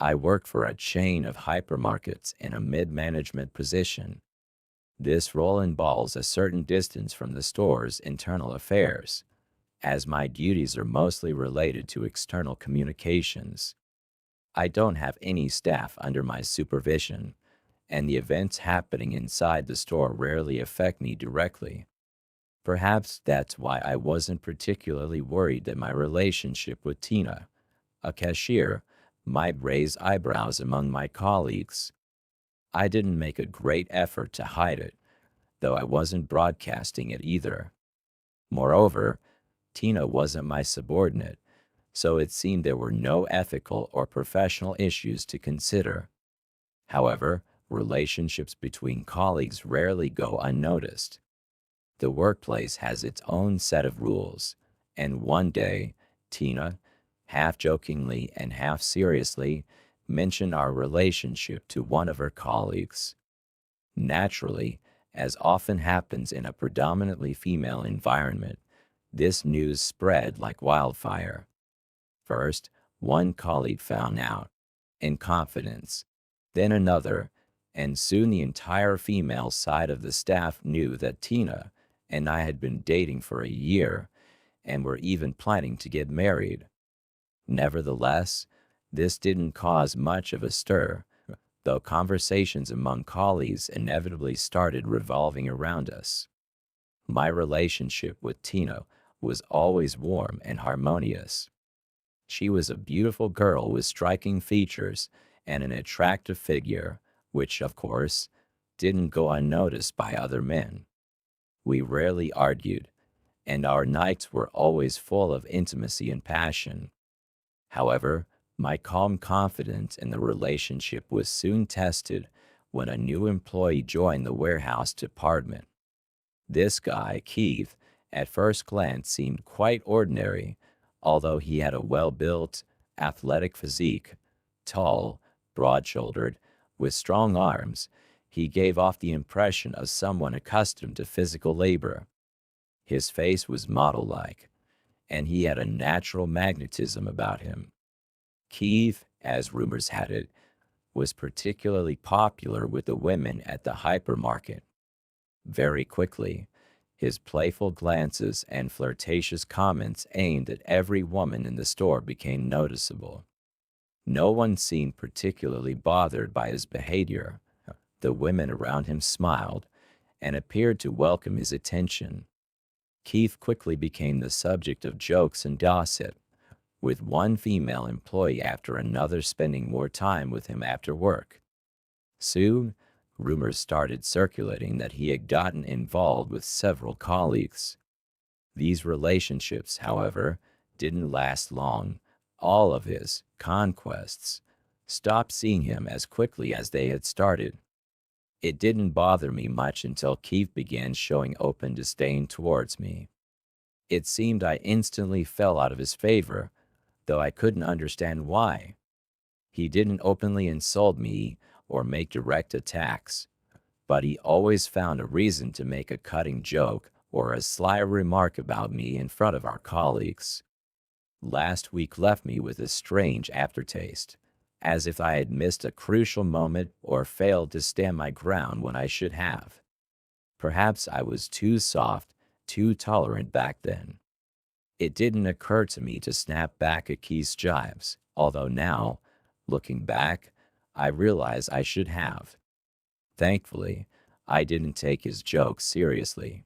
I work for a chain of hypermarkets in a mid-management position. This role involves a certain distance from the store's internal affairs, as my duties are mostly related to external communications. I don't have any staff under my supervision, and the events happening inside the store rarely affect me directly. Perhaps that's why I wasn't particularly worried that my relationship with Tina, a cashier, might raise eyebrows among my colleagues. I didn't make a great effort to hide it, though I wasn't broadcasting it either. Moreover, Tina wasn't my subordinate, so it seemed there were no ethical or professional issues to consider. However, relationships between colleagues rarely go unnoticed. The workplace has its own set of rules, and one day, Tina, half jokingly and half seriously, mentioned our relationship to one of her colleagues. Naturally, as often happens in a predominantly female environment, this news spread like wildfire. First, one colleague found out, in confidence, then another, and soon the entire female side of the staff knew that Tina and I had been dating for a year and were even planning to get married. Nevertheless, this didn't cause much of a stir, though conversations among colleagues inevitably started revolving around us. My relationship with Tina was always warm and harmonious. She was a beautiful girl with striking features and an attractive figure, which, of course, didn't go unnoticed by other men. We rarely argued, and our nights were always full of intimacy and passion. However, my calm confidence in the relationship was soon tested when a new employee joined the warehouse department. This guy, Keith, at first glance seemed quite ordinary, although he had a well-built, athletic physique. Tall, broad-shouldered, with strong arms, he gave off the impression of someone accustomed to physical labor. His face was model-like, and he had a natural magnetism about him. Keith, as rumors had it, was particularly popular with the women at the hypermarket. Very quickly, his playful glances and flirtatious comments aimed at every woman in the store became noticeable. No one seemed particularly bothered by his behavior. The women around him smiled and appeared to welcome his attention. Keith quickly became the subject of jokes and gossip, with one female employee after another spending more time with him after work. Soon, rumors started circulating that he had gotten involved with several colleagues. These relationships, however, didn't last long. All of his conquests stopped seeing him as quickly as they had started. It didn't bother me much until Keith began showing open disdain towards me. It seemed I instantly fell out of his favor, though I couldn't understand why. He didn't openly insult me or make direct attacks, but he always found a reason to make a cutting joke or a sly remark about me in front of our colleagues. Last week left me with a strange aftertaste, as if I had missed a crucial moment or failed to stand my ground when I should have. Perhaps I was too soft, too tolerant back then. It didn't occur to me to snap back at Keith's jibes, although now, looking back, I realize I should have. Thankfully, I didn't take his jokes seriously.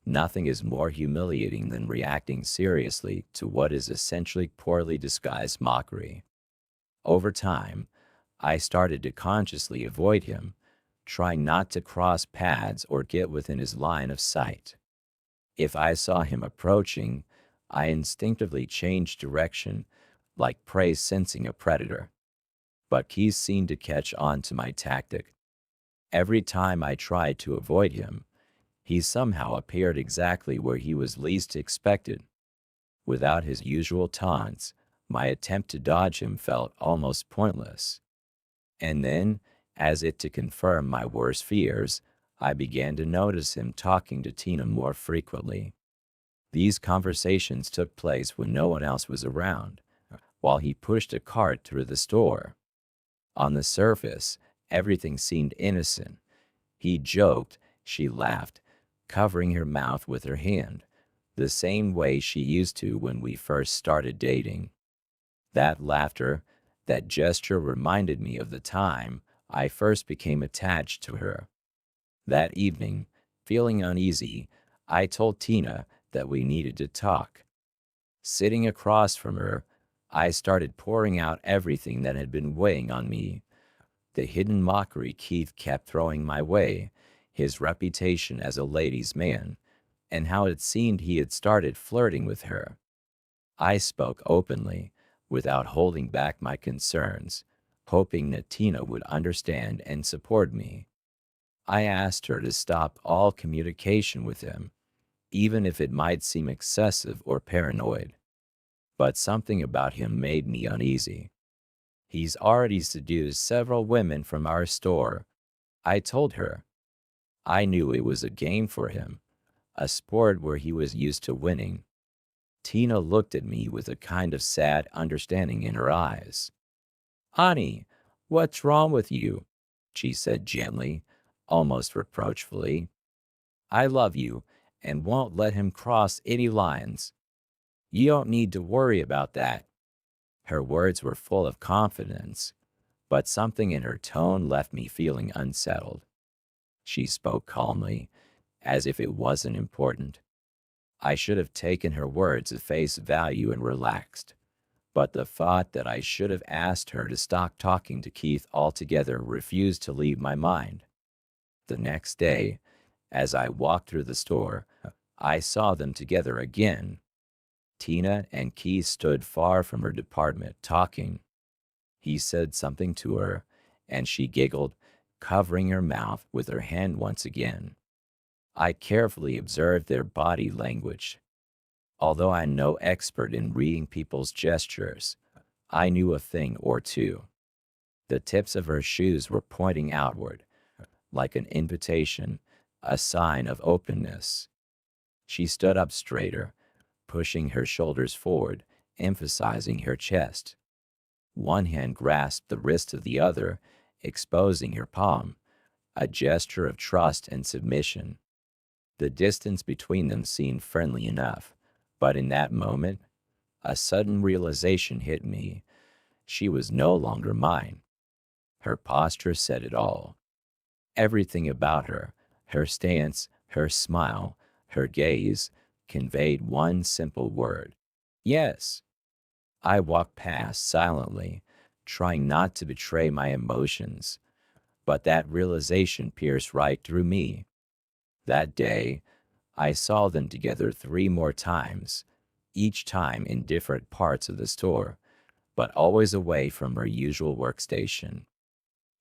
Nothing is more humiliating than reacting seriously to what is essentially poorly disguised mockery. Over time, I started to consciously avoid him, trying not to cross paths or get within his line of sight. If I saw him approaching, I instinctively changed direction, like prey sensing a predator. But Keith seemed to catch on to my tactic. Every time I tried to avoid him, he somehow appeared exactly where he was least expected. Without his usual taunts, my attempt to dodge him felt almost pointless. And then, as if to confirm my worst fears, I began to notice him talking to Tina more frequently. These conversations took place when no one else was around, while he pushed a cart through the store. On the surface, everything seemed innocent. He joked, she laughed, covering her mouth with her hand, the same way she used to when we first started dating. That laughter, that gesture reminded me of the time I first became attached to her. That evening, feeling uneasy, I told Tina that we needed to talk. Sitting across from her, I started pouring out everything that had been weighing on me. The hidden mockery Keith kept throwing my way, his reputation as a ladies' man, and how it seemed he had started flirting with her. I spoke openly, without holding back my concerns, hoping that Tina would understand and support me. I asked her to stop all communication with him, even if it might seem excessive or paranoid. But something about him made me uneasy. He's already seduced several women from our store, I told her. I knew it was a game for him, a sport where he was used to winning. Tina looked at me with a kind of sad understanding in her eyes. "Honey, what's wrong with you?" she said gently, almost reproachfully. "I love you and won't let him cross any lines. You don't need to worry about that." Her words were full of confidence, but something in her tone left me feeling unsettled. She spoke calmly, as if it wasn't important. I should have taken her words at face value and relaxed, but the thought that I should have asked her to stop talking to Keith altogether refused to leave my mind. The next day, as I walked through the store, I saw them together again. Tina and Keith stood far from her department talking. He said something to her, and she giggled, covering her mouth with her hand once again. I carefully observed their body language. Although I'm no expert in reading people's gestures, I knew a thing or two. The tips of her shoes were pointing outward, like an invitation, a sign of openness. She stood up straighter, pushing her shoulders forward, emphasizing her chest. One hand grasped the wrist of the other, exposing her palm, a gesture of trust and submission. The distance between them seemed friendly enough, but in that moment, a sudden realization hit me. She was no longer mine. Her posture said it all. Everything about her, her stance, her smile, her gaze, conveyed one simple word: yes. I walked past silently, trying not to betray my emotions, but that realization pierced right through me. That day, I saw them together 3 more times, each time in different parts of the store, but always away from her usual workstation.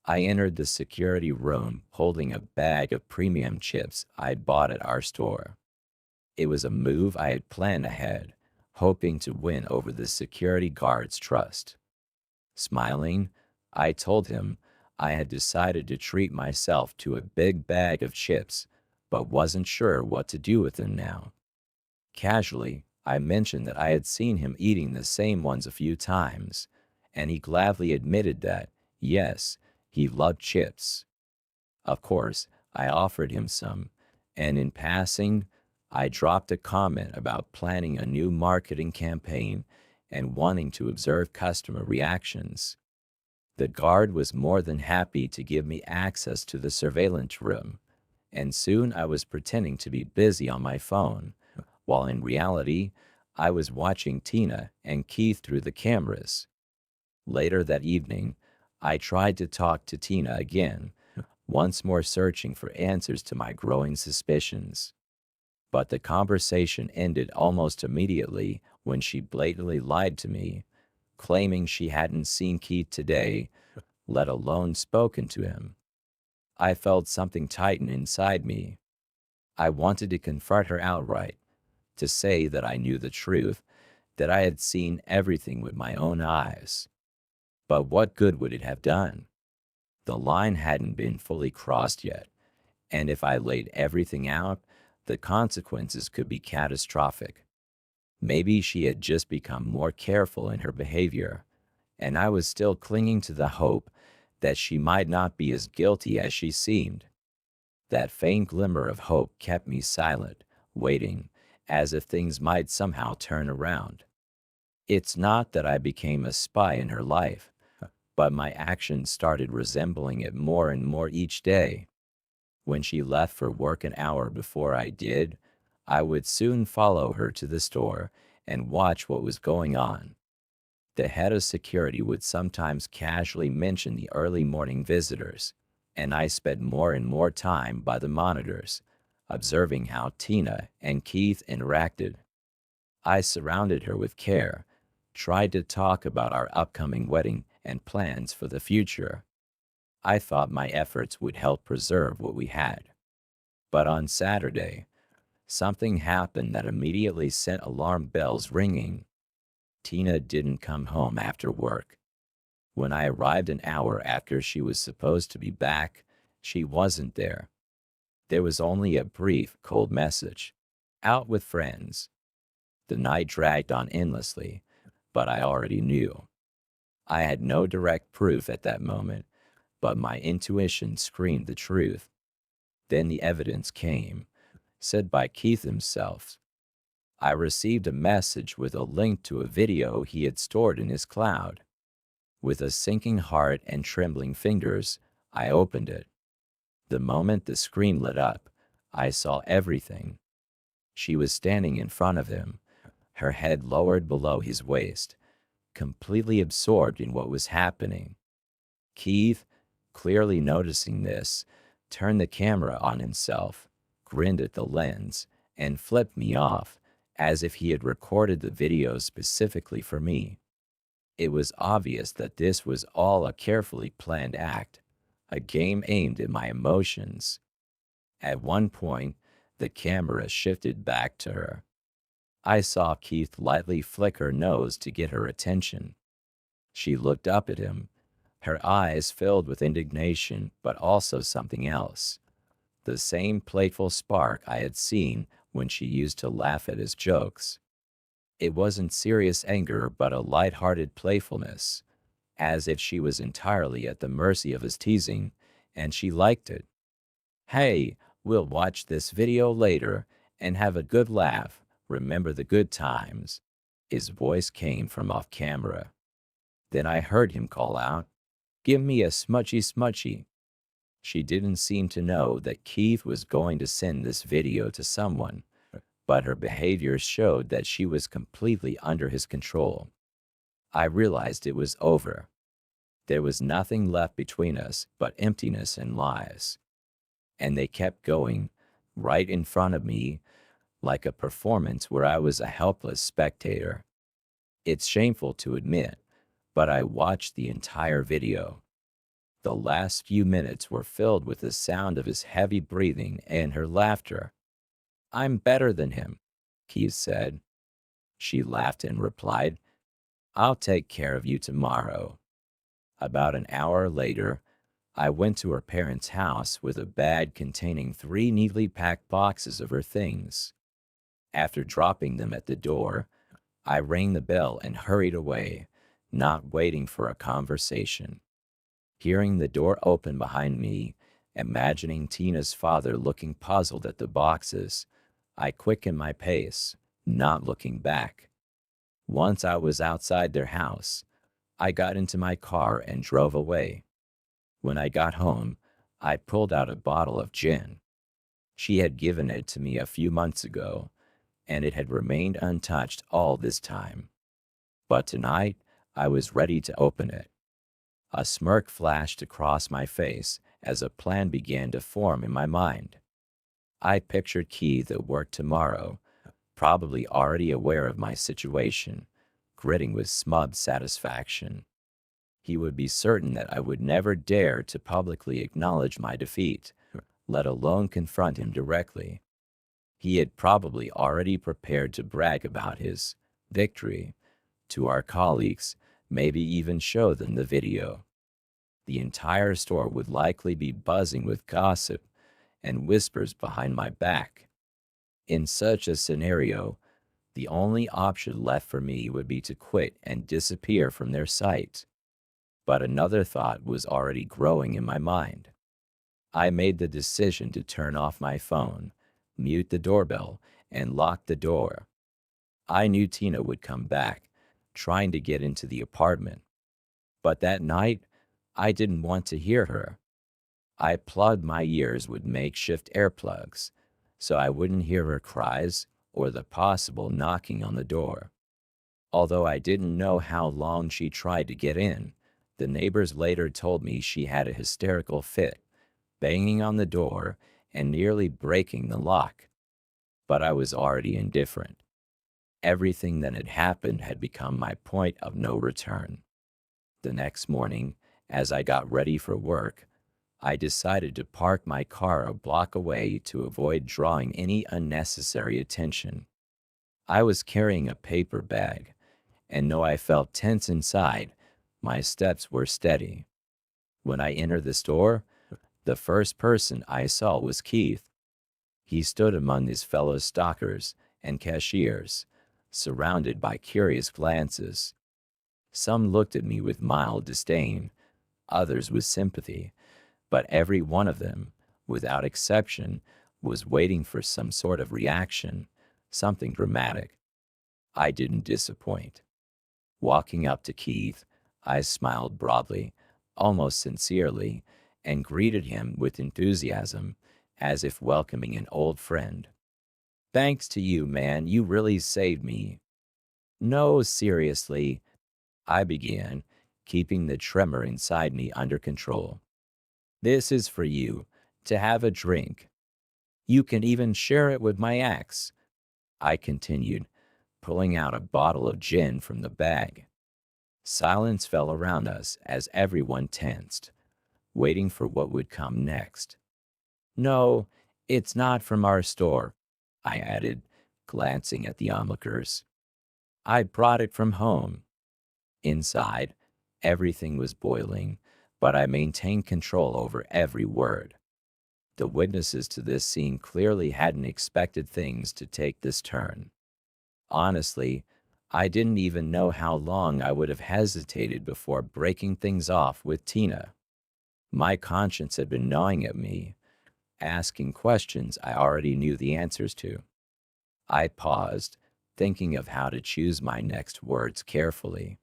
I entered the security room holding a bag of premium chips I'd bought at our store. It was a move I had planned ahead, hoping to win over the security guard's trust. Smiling, I told him I had decided to treat myself to a big bag of chips, but wasn't sure what to do with them now. Casually, I mentioned that I had seen him eating the same ones a few times, and he gladly admitted that, yes, he loved chips. Of course, I offered him some, and in passing, I dropped a comment about planning a new marketing campaign and wanting to observe customer reactions. The guard was more than happy to give me access to the surveillance room, and soon I was pretending to be busy on my phone, while in reality, I was watching Tina and Keith through the cameras. Later that evening, I tried to talk to Tina again, once more searching for answers to my growing suspicions. But the conversation ended almost immediately when she blatantly lied to me, claiming she hadn't seen Keith today, let alone spoken to him. I felt something tighten inside me. I wanted to confront her outright, to say that I knew the truth, that I had seen everything with my own eyes. But what good would it have done? The line hadn't been fully crossed yet, and if I laid everything out, the consequences could be catastrophic. Maybe she had just become more careful in her behavior, and I was still clinging to the hope that she might not be as guilty as she seemed. That faint glimmer of hope kept me silent, waiting, as if things might somehow turn around. It's not that I became a spy in her life, but my actions started resembling it more and more each day. When she left for work an hour before I did, I would soon follow her to the store and watch what was going on. The head of security would sometimes casually mention the early morning visitors, and I spent more and more time by the monitors, observing how Tina and Keith interacted. I surrounded her with care, tried to talk about our upcoming wedding and plans for the future. I thought my efforts would help preserve what we had. But on Saturday, something happened that immediately sent alarm bells ringing. Tina didn't come home after work. When I arrived an hour after she was supposed to be back, she wasn't there. There was only a brief, cold message. Out with friends. The night dragged on endlessly, but I already knew. I had no direct proof at that moment, but my intuition screamed the truth. Then the evidence came, said by Keith himself. I received a message with a link to a video he had stored in his cloud. With a sinking heart and trembling fingers, I opened it. The moment the screen lit up, I saw everything. She was standing in front of him, her head lowered below his waist, completely absorbed in what was happening. Keith, clearly noticing this, turned the camera on himself, grinned at the lens, and flipped me off, as if he had recorded the video specifically for me. It was obvious that this was all a carefully planned act, a game aimed at my emotions. At one point, the camera shifted back to her. I saw Keith lightly flick her nose to get her attention. She looked up at him, her eyes filled with indignation, but also something else. The same playful spark I had seen when she used to laugh at his jokes. It wasn't serious anger, but a light-hearted playfulness, as if she was entirely at the mercy of his teasing, and she liked it. Hey, we'll watch this video later and have a good laugh. Remember the good times. His voice came from off camera. Then I heard him call out, "Give me a smudgy smudgy." She didn't seem to know that Keith was going to send this video to someone, but her behavior showed that she was completely under his control. I realized it was over. There was nothing left between us but emptiness and lies. And they kept going, right in front of me, like a performance where I was a helpless spectator. It's shameful to admit, but I watched the entire video. The last few minutes were filled with the sound of his heavy breathing and her laughter. "I'm better than him," Keith said. She laughed and replied, "I'll take care of you tomorrow." About an hour later, I went to her parents' house with a bag containing 3 neatly packed boxes of her things. After dropping them at the door, I rang the bell and hurried away, not waiting for a conversation. Hearing the door open behind me, imagining Tina's father looking puzzled at the boxes, I quickened my pace, not looking back. Once I was outside their house, I got into my car and drove away. When I got home, I pulled out a bottle of gin. She had given it to me a few months ago, and it had remained untouched all this time. But tonight, I was ready to open it. A smirk flashed across my face as a plan began to form in my mind. I pictured Keith at work tomorrow, probably already aware of my situation, gritting with smug satisfaction. He would be certain that I would never dare to publicly acknowledge my defeat, let alone confront him directly. He had probably already prepared to brag about his victory to our colleagues, maybe even show them the video. The entire store would likely be buzzing with gossip and whispers behind my back. In such a scenario, the only option left for me would be to quit and disappear from their sight. But another thought was already growing in my mind. I made the decision to turn off my phone, mute the doorbell, and lock the door. I knew Tina would come back, trying to get into the apartment. But that night, I didn't want to hear her. I plugged my ears with makeshift earplugs so I wouldn't hear her cries or the possible knocking on the door. Although I didn't know how long she tried to get in, the neighbors later told me she had a hysterical fit, banging on the door and nearly breaking the lock. But I was already indifferent. Everything that had happened had become my point of no return. The next morning, as I got ready for work, I decided to park my car a block away to avoid drawing any unnecessary attention. I was carrying a paper bag, and though I felt tense inside, my steps were steady. When I entered the store, the first person I saw was Keith. He stood among his fellow stockers and cashiers, surrounded by curious glances. Some looked at me with mild disdain, others with sympathy, but every one of them, without exception, was waiting for some sort of reaction, something dramatic. I didn't disappoint. Walking up to Keith, I smiled broadly, almost sincerely, and greeted him with enthusiasm, as if welcoming an old friend. "Thanks to you, man, you really saved me." "No, seriously," I began, keeping the tremor inside me under control. "This is for you, to have a drink. You can even share it with my ex," I continued, pulling out a bottle of gin from the bag. Silence fell around us as everyone tensed, waiting for what would come next. "No, it's not from our store," I added, glancing at the onlookers. "I brought it from home." Inside, everything was boiling, but I maintained control over every word. The witnesses to this scene clearly hadn't expected things to take this turn. Honestly, I didn't even know how long I would have hesitated before breaking things off with Tina. My conscience had been gnawing at me, asking questions I already knew the answers to. I paused, thinking of how to choose my next words carefully,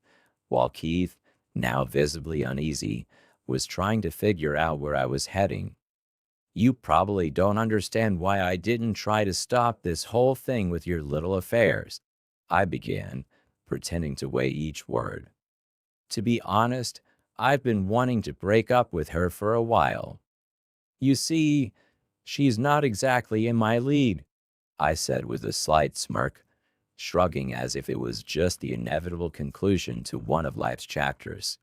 while Keith, now visibly uneasy, was trying to figure out where I was heading. "You probably don't understand why I didn't try to stop this whole thing with your little affairs," I began, pretending to weigh each word. "To be honest, I've been wanting to break up with her for a while. You see, she's not exactly in my league," I said with a slight smirk, shrugging as if it was just the inevitable conclusion to one of life's chapters.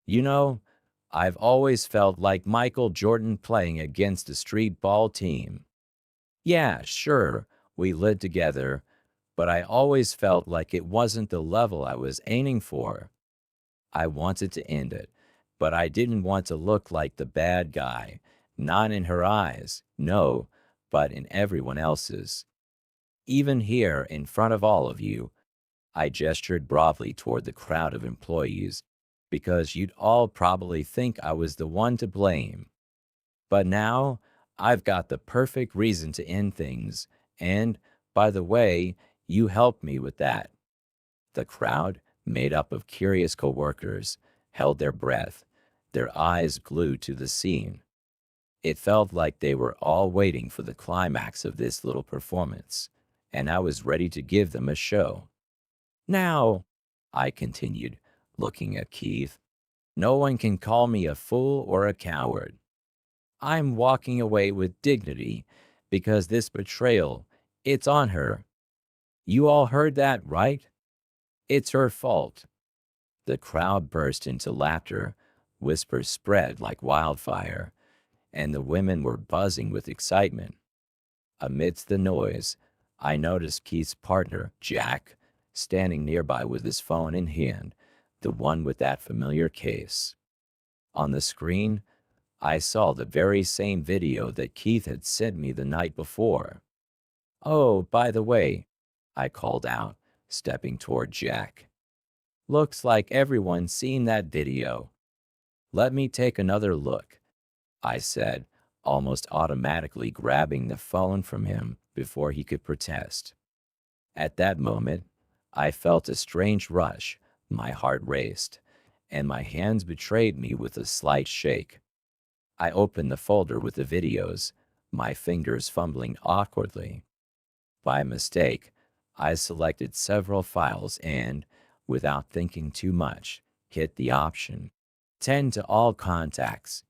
"You know, I've always felt like Michael Jordan playing against a street ball team. Yeah, sure, we lived together, but I always felt like it wasn't the level I was aiming for. I wanted to end it, but I didn't want to look like the bad guy, not in her eyes, no, but in everyone else's. Even here, in front of all of you," I gestured broadly toward the crowd of employees, "because you'd all probably think I was the one to blame. But now, I've got the perfect reason to end things, and, by the way, you helped me with that." The crowd, made up of curious coworkers, held their breath, their eyes glued to the scene. It felt like they were all waiting for the climax of this little performance, and I was ready to give them a show. "Now," I continued, looking at Keith, "no one can call me a fool or a coward. I'm walking away with dignity because this betrayal, it's on her. You all heard that, right? It's her fault." The crowd burst into laughter, whispers spread like wildfire, and the women were buzzing with excitement. Amidst the noise, I noticed Keith's partner, Jack, standing nearby with his phone in hand, the one with that familiar case. On the screen, I saw the very same video that Keith had sent me the night before. "Oh, by the way," I called out, stepping toward Jack. "Looks like everyone's seen that video." Let me take another look, I said, almost automatically grabbing the phone from him before he could protest. At that moment, I felt a strange rush, my heart raced, and my hands betrayed me with a slight shake. I opened the folder with the videos, my fingers fumbling awkwardly. By mistake, I selected several files and, without thinking too much, hit the option. Send to all contacts.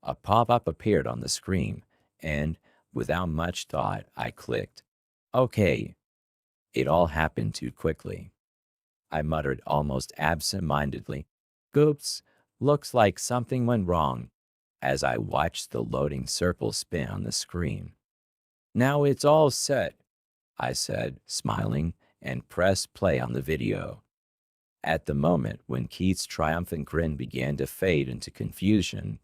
A pop-up appeared on the screen, and, without much thought, I clicked. Okay, it all happened too quickly. I muttered almost absent-mindedly. Oops, looks like something went wrong, as I watched the loading circle spin on the screen. Now it's all set, I said, smiling, and pressed play on the video. At the moment when Keith's triumphant grin began to fade into confusion,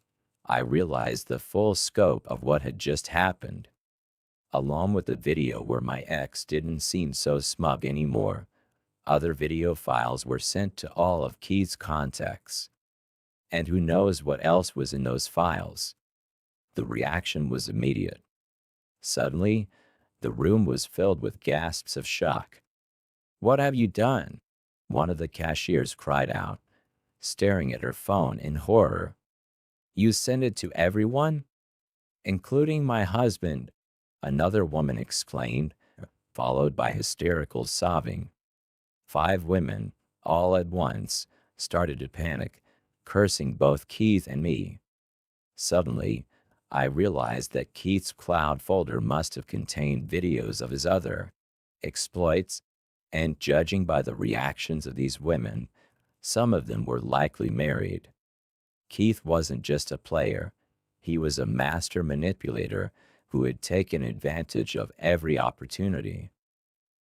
I realized the full scope of what had just happened. Along with the video where my ex didn't seem so smug anymore, other video files were sent to all of Keith's contacts. And who knows what else was in those files? The reaction was immediate. Suddenly, the room was filled with gasps of shock. What have you done? One of the cashiers cried out, staring at her phone in horror. You sent it to everyone? Including my husband, another woman exclaimed, followed by hysterical sobbing. 5 women, all at once, started to panic, cursing both Keith and me. Suddenly, I realized that Keith's cloud folder must have contained videos of his other exploits, and judging by the reactions of these women, some of them were likely married. Keith wasn't just a player, he was a master manipulator who had taken advantage of every opportunity.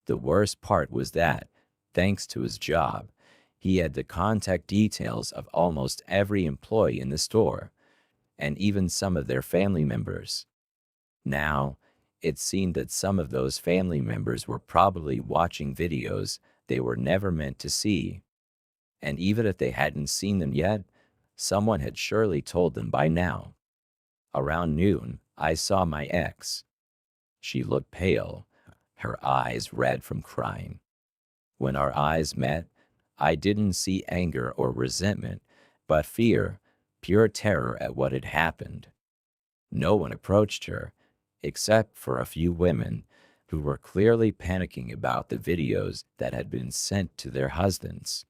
The worst part was that, thanks to his job, he had the contact details of almost every employee in the store, and even some of their family members. Now, it seemed that some of those family members were probably watching videos they were never meant to see. And even if they hadn't seen them yet, someone had surely told them by now. Around noon, I saw my ex. She looked pale, her eyes red from crying. When our eyes met, I didn't see anger or resentment, but fear, pure terror at what had happened. No one approached her, except for a few women who were clearly panicking about the videos that had been sent to their husbands.